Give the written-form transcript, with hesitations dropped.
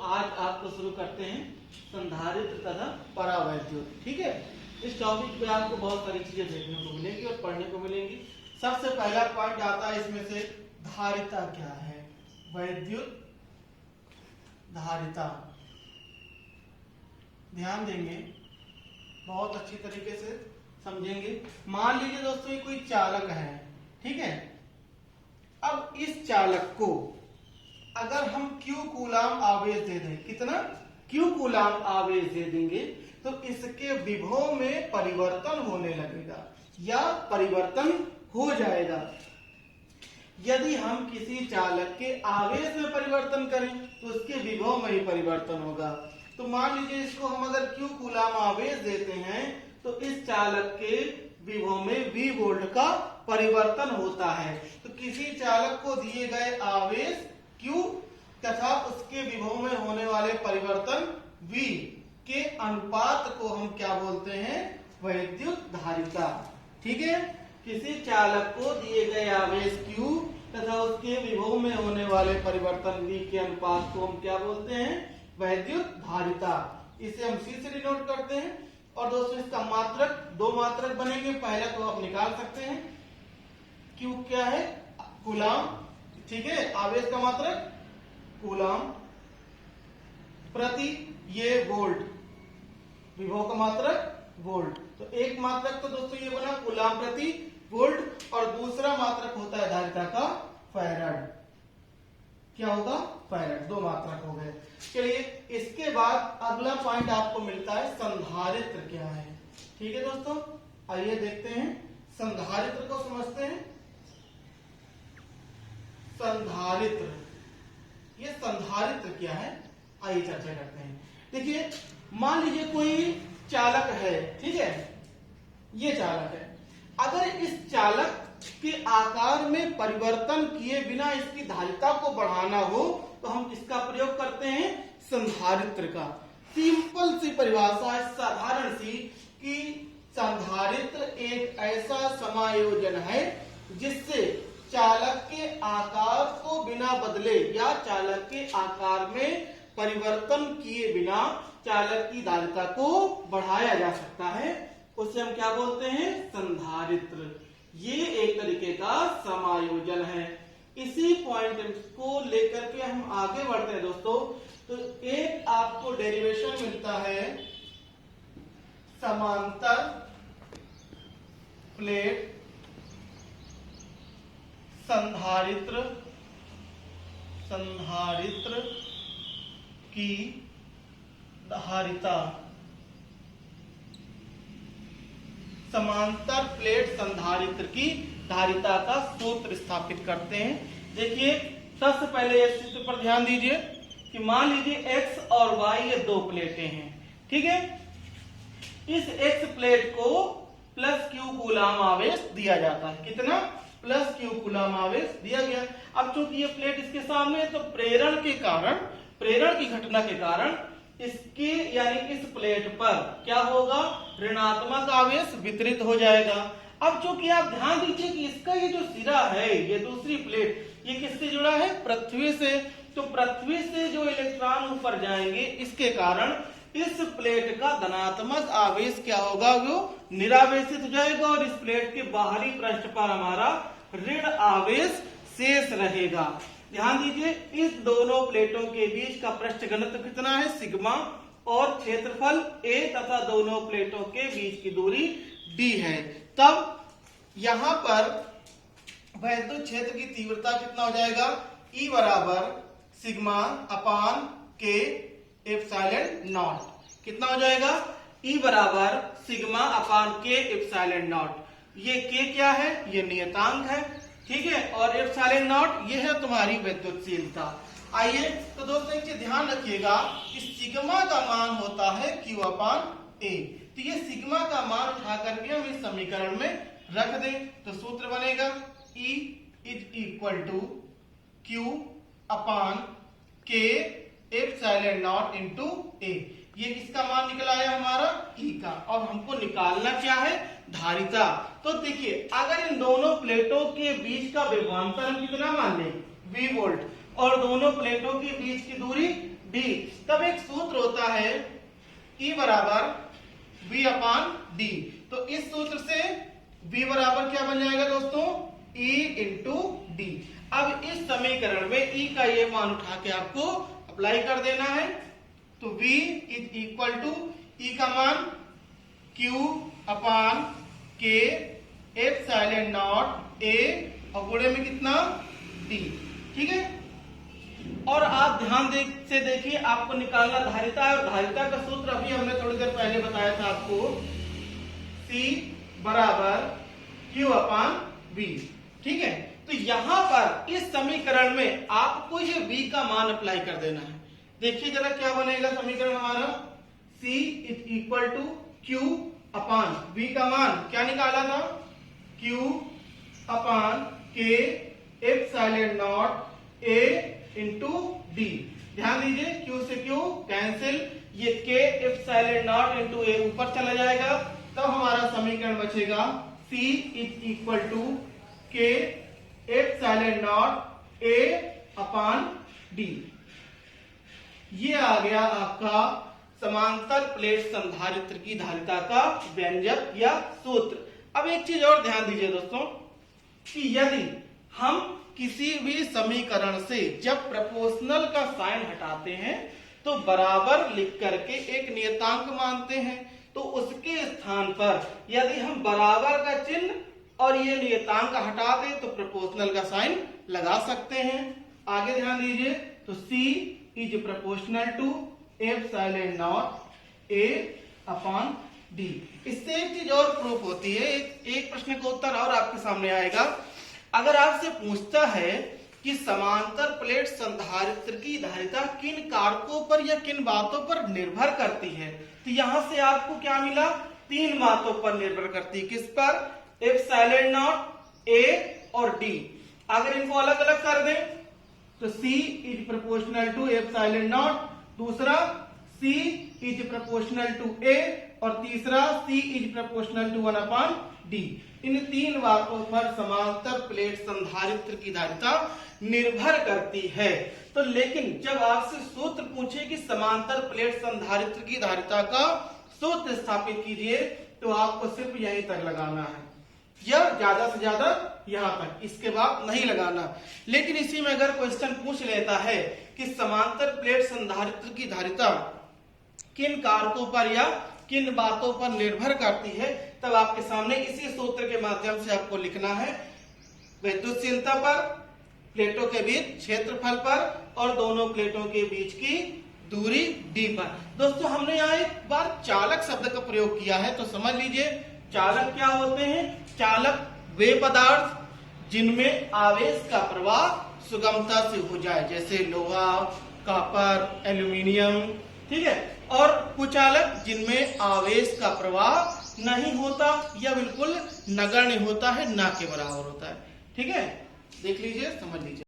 आज आपको शुरू करते हैं संधारित्र तथा परावैद्युत। ठीक है, इस टॉपिक पे आपको बहुत सारी चीजें देखने को मिलेंगी और पढ़ने को मिलेंगी। सबसे पहला पॉइंट आता है इसमें से धारिता क्या है, वैद्युत धारिता। ध्यान देंगे, बहुत अच्छी तरीके से समझेंगे। मान लीजिए दोस्तों ये कोई चालक है, ठीक है। अब इस चालक को अगर हम Q कूलाम आवेश दे दें, कितना Q कूलाम आवेश दे देंगे तो इसके विभव में परिवर्तन होने लगेगा या परिवर्तन हो जाएगा। यदि हम किसी चालक के आवेश में परिवर्तन करें तो उसके विभव में ही परिवर्तन होगा। तो मान लीजिए इसको हम अगर Q कूलाम आवेश देते हैं तो इस चालक के विभव में V वोल्ट का परिवर्तन होता है। तो किसी चालक को दिए गए आवेश Q तथा उसके विभव में होने वाले परिवर्तन V के अनुपात को हम क्या बोलते हैं, वैद्युत धारिता। ठीक है, किसी चालक को दिए गए आवेश Q तथा उसके विभव में होने वाले परिवर्तन V के अनुपात को हम क्या बोलते हैं, वैद्युत धारिता। इसे हम C से डिनोट करते हैं। और दोस्तों इसका मात्रक, दो मात्रक बनेंगे। पहला तो आप निकाल सकते हैं, Q क्या है, कूलाम। ठीक है, आवेश का मात्रक कूलाम प्रति ये वोल्ट, विभव का मात्रक वोल्ट। तो एक मात्रक तो दोस्तों ये बना कूलाम प्रति वोल्ट और दूसरा मात्रक होता है धारिता का फैराड। क्या होगा, फैराड। दो मात्रक हो गए। चलिए इसके बाद अगला पॉइंट आपको मिलता है संधारित्र क्या है। ठीक है दोस्तों, आइए देखते हैं, संधारित्र को समझते हैं। संधारित्र, ये संधारित्र क्या है, आइए चर्चा करते हैं। देखिए मान लीजिए कोई चालक है, ठीक है, ये चालक है। अगर इस चालक के आकार में परिवर्तन किए बिना इसकी धारिता को बढ़ाना हो तो हम किसका प्रयोग करते हैं, संधारित्र का। सिंपल सी परिभाषा है, साधारण सी, कि संधारित्र एक ऐसा समायोजन है जिससे चालक के आकार को बिना बदले या चालक के आकार में परिवर्तन किए बिना चालक की धारिता को बढ़ाया जा सकता है। उसे हम क्या बोलते हैं, संधारित्र। ये एक तरीके का समायोजन है। इसी पॉइंट को लेकर के हम आगे बढ़ते हैं दोस्तों। तो एक आपको डेरिवेशन मिलता है समांतर प्लेट संधारित्र, संधारित्र की धारिता। समांतर प्लेट संधारित्र की धारिता का सूत्र स्थापित करते हैं। देखिए सबसे पहले इस सूत्र पर ध्यान दीजिए कि मान लीजिए X और Y ये दो प्लेटें हैं, ठीक है। इस X प्लेट को प्लस Q कूलाम आवेश दिया जाता है। कितना, प्लस Q कूलाम आवेश दिया गया। अब चूंकि ये प्लेट इसके सामने है तो प्रेरण के कारण, प्रेरण की घटना के कारण इसके यानी इस प्लेट पर क्या होगा, ऋणात्मक आवेश वितरित हो जाएगा। अब चूंकि आप ध्यान दीजिए कि इसका ये जो सिरा है, ये दूसरी प्लेट, ये किससे जुड़ा है, पृथ्वी से। तो पृथ्वी से जो इलेक्ट्रॉन ऊपर जाएंगे इसके कारण इस प्लेट का धनात्मक आवेश क्या होगा, वो निरावेशित हो जाएगा और इस प्लेट के बाहरी पृष्ठ पर हमारा ऋण आवेश शेष रहेगा। ध्यान दीजिए, इस दोनों प्लेटों के बीच का पृष्ठ घनत्व कितना है, सिग्मा, और क्षेत्रफल a तथा दोनों प्लेटों के बीच की दूरी d है। तब यहां पर वैद्युत क्षेत्र की तीव्रता कितना हो जाएगा, E बराबर sigma upon k epsilon not. कितना हो जाएगा, E बराबर sigma upon k epsilon not. ये k क्या है, ये नियतांक है, ठीक है, और एप्सिलॉन नॉट ये है तुम्हारी विद्युतशीलता। आइए तो दोस्तों एक चीज ध्यान रखिएगा कि सिग्मा का मान होता है Q अपान A। तो ये सिग्मा का मान उठा करके हम इस समीकरण में रख दें तो सूत्र बनेगा E is equal to Q upon K epsilon naught into A। ये किसका मान निकल आया हमारा, E का। और हमको निकालना क्या है, धारिता। तो देखिए अगर इन दोनों प्लेटों के बीच का विभवांतर हम कितना मान लें, V वोल्ट, और दोनों प्लेटों के बीच की दूरी d। तब एक सूत्र होता है E बराबर V अपान D। तो इस सूत्र से V बराबर क्या बन जाएगा दोस्तों, E इंटू डी। अब इस समीकरण में E का ये मान उठा के आपको अप्लाई कर देना है। तो V is equal to E का मान Q upon K epsilon naught A और गुणे में कितना D। ठीक है, और आप ध्यान से देखिए, आपको निकालना धारिता है और धारिता का सूत्र अभी हमने थोड़ी देर पहले बताया था आपको, C बराबर Q अपान V। ठीक है, तो यहां पर इस समीकरण में आपको ये V का मान अप्लाई कर देना है। देखिए जरा क्या बनेगा समीकरण हमारा, C is equal to Q upon V का मान क्या निकाला था, Q upon K epsilon naught A into D. ध्यान दीजिए Q से Q कैंसिल, ये K epsilon naught into A ऊपर चला जाएगा, तब हमारा समीकरण बचेगा C is equal to K epsilon naught A upon D। ये आ गया आपका समांतर प्लेट संधारित्र की धारिता का व्यंजक या सूत्र। अब एक चीज और ध्यान दीजिए दोस्तों कि यदि हम किसी भी समीकरण से जब प्रोपोर्शनल का साइन हटाते हैं तो बराबर लिख करके एक नियतांक मानते हैं, तो उसके स्थान पर यदि हम बराबर का चिन्ह और ये नियतांक हटा दें तो प्रोपोर्शनल का साइन लगा सकते हैं। आगे ध्यान दीजिए, तो C is proportional to epsilon naught A upon D। इससे एक चीज और प्रूफ होती है, एक प्रश्न का उत्तर और आपके सामने आएगा। अगर आपसे पूछता है कि समांतर प्लेट संधारित्र की धारिता किन कारकों पर या किन बातों पर निर्भर करती है, तो यहां से आपको क्या मिला, 3 बातों पर निर्भर करती है। किस पर, एप्सिलॉन नॉट A और D। अगर इनको अलग अलग कर दें तो C is proportional to epsilon naught, दूसरा C is proportional to A और तीसरा C is proportional to 1 upon D। इन 3 बातों पर समांतर प्लेट संधारित्र की धारिता निर्भर करती है। तो लेकिन जब आपसे सूत्र पूछे कि समांतर प्लेट संधारित्र की धारिता का सूत्र स्थापित कीजिए, तो आपको सिर्फ यहीं तक लगाना है या ज्यादा से ज्यादा यहां तक, इसके बाद नहीं लगाना। लेकिन इसी में अगर क्वेश्चन पूछ लेता है कि समांतर प्लेट संधारित्र की धारिता किन कारकों पर या किन बातों पर निर्भर करती है, तब आपके सामने इसी सूत्र के माध्यम से आपको लिखना है विद्युतशीलता पर, प्लेटों के बीच क्षेत्रफल पर और दोनों प्लेटों के बीच की दूरी d पर। दोस्तों हमने यहाँ एक बार चालक शब्द का प्रयोग किया है, तो समझ लीजिए चालक क्या होते हैं। चालक वे पदार्थ जिनमें आवेश का प्रवाह सुगमता से हो जाए, जैसे लोहा, कॉपर, एल्यूमिनियम। ठीक है, और कुचालक जिनमें आवेश का प्रवाह नहीं होता या बिल्कुल नगण्य होता है, ना के बराबर होता है। ठीक है, देख लीजिए, समझ लीजिए।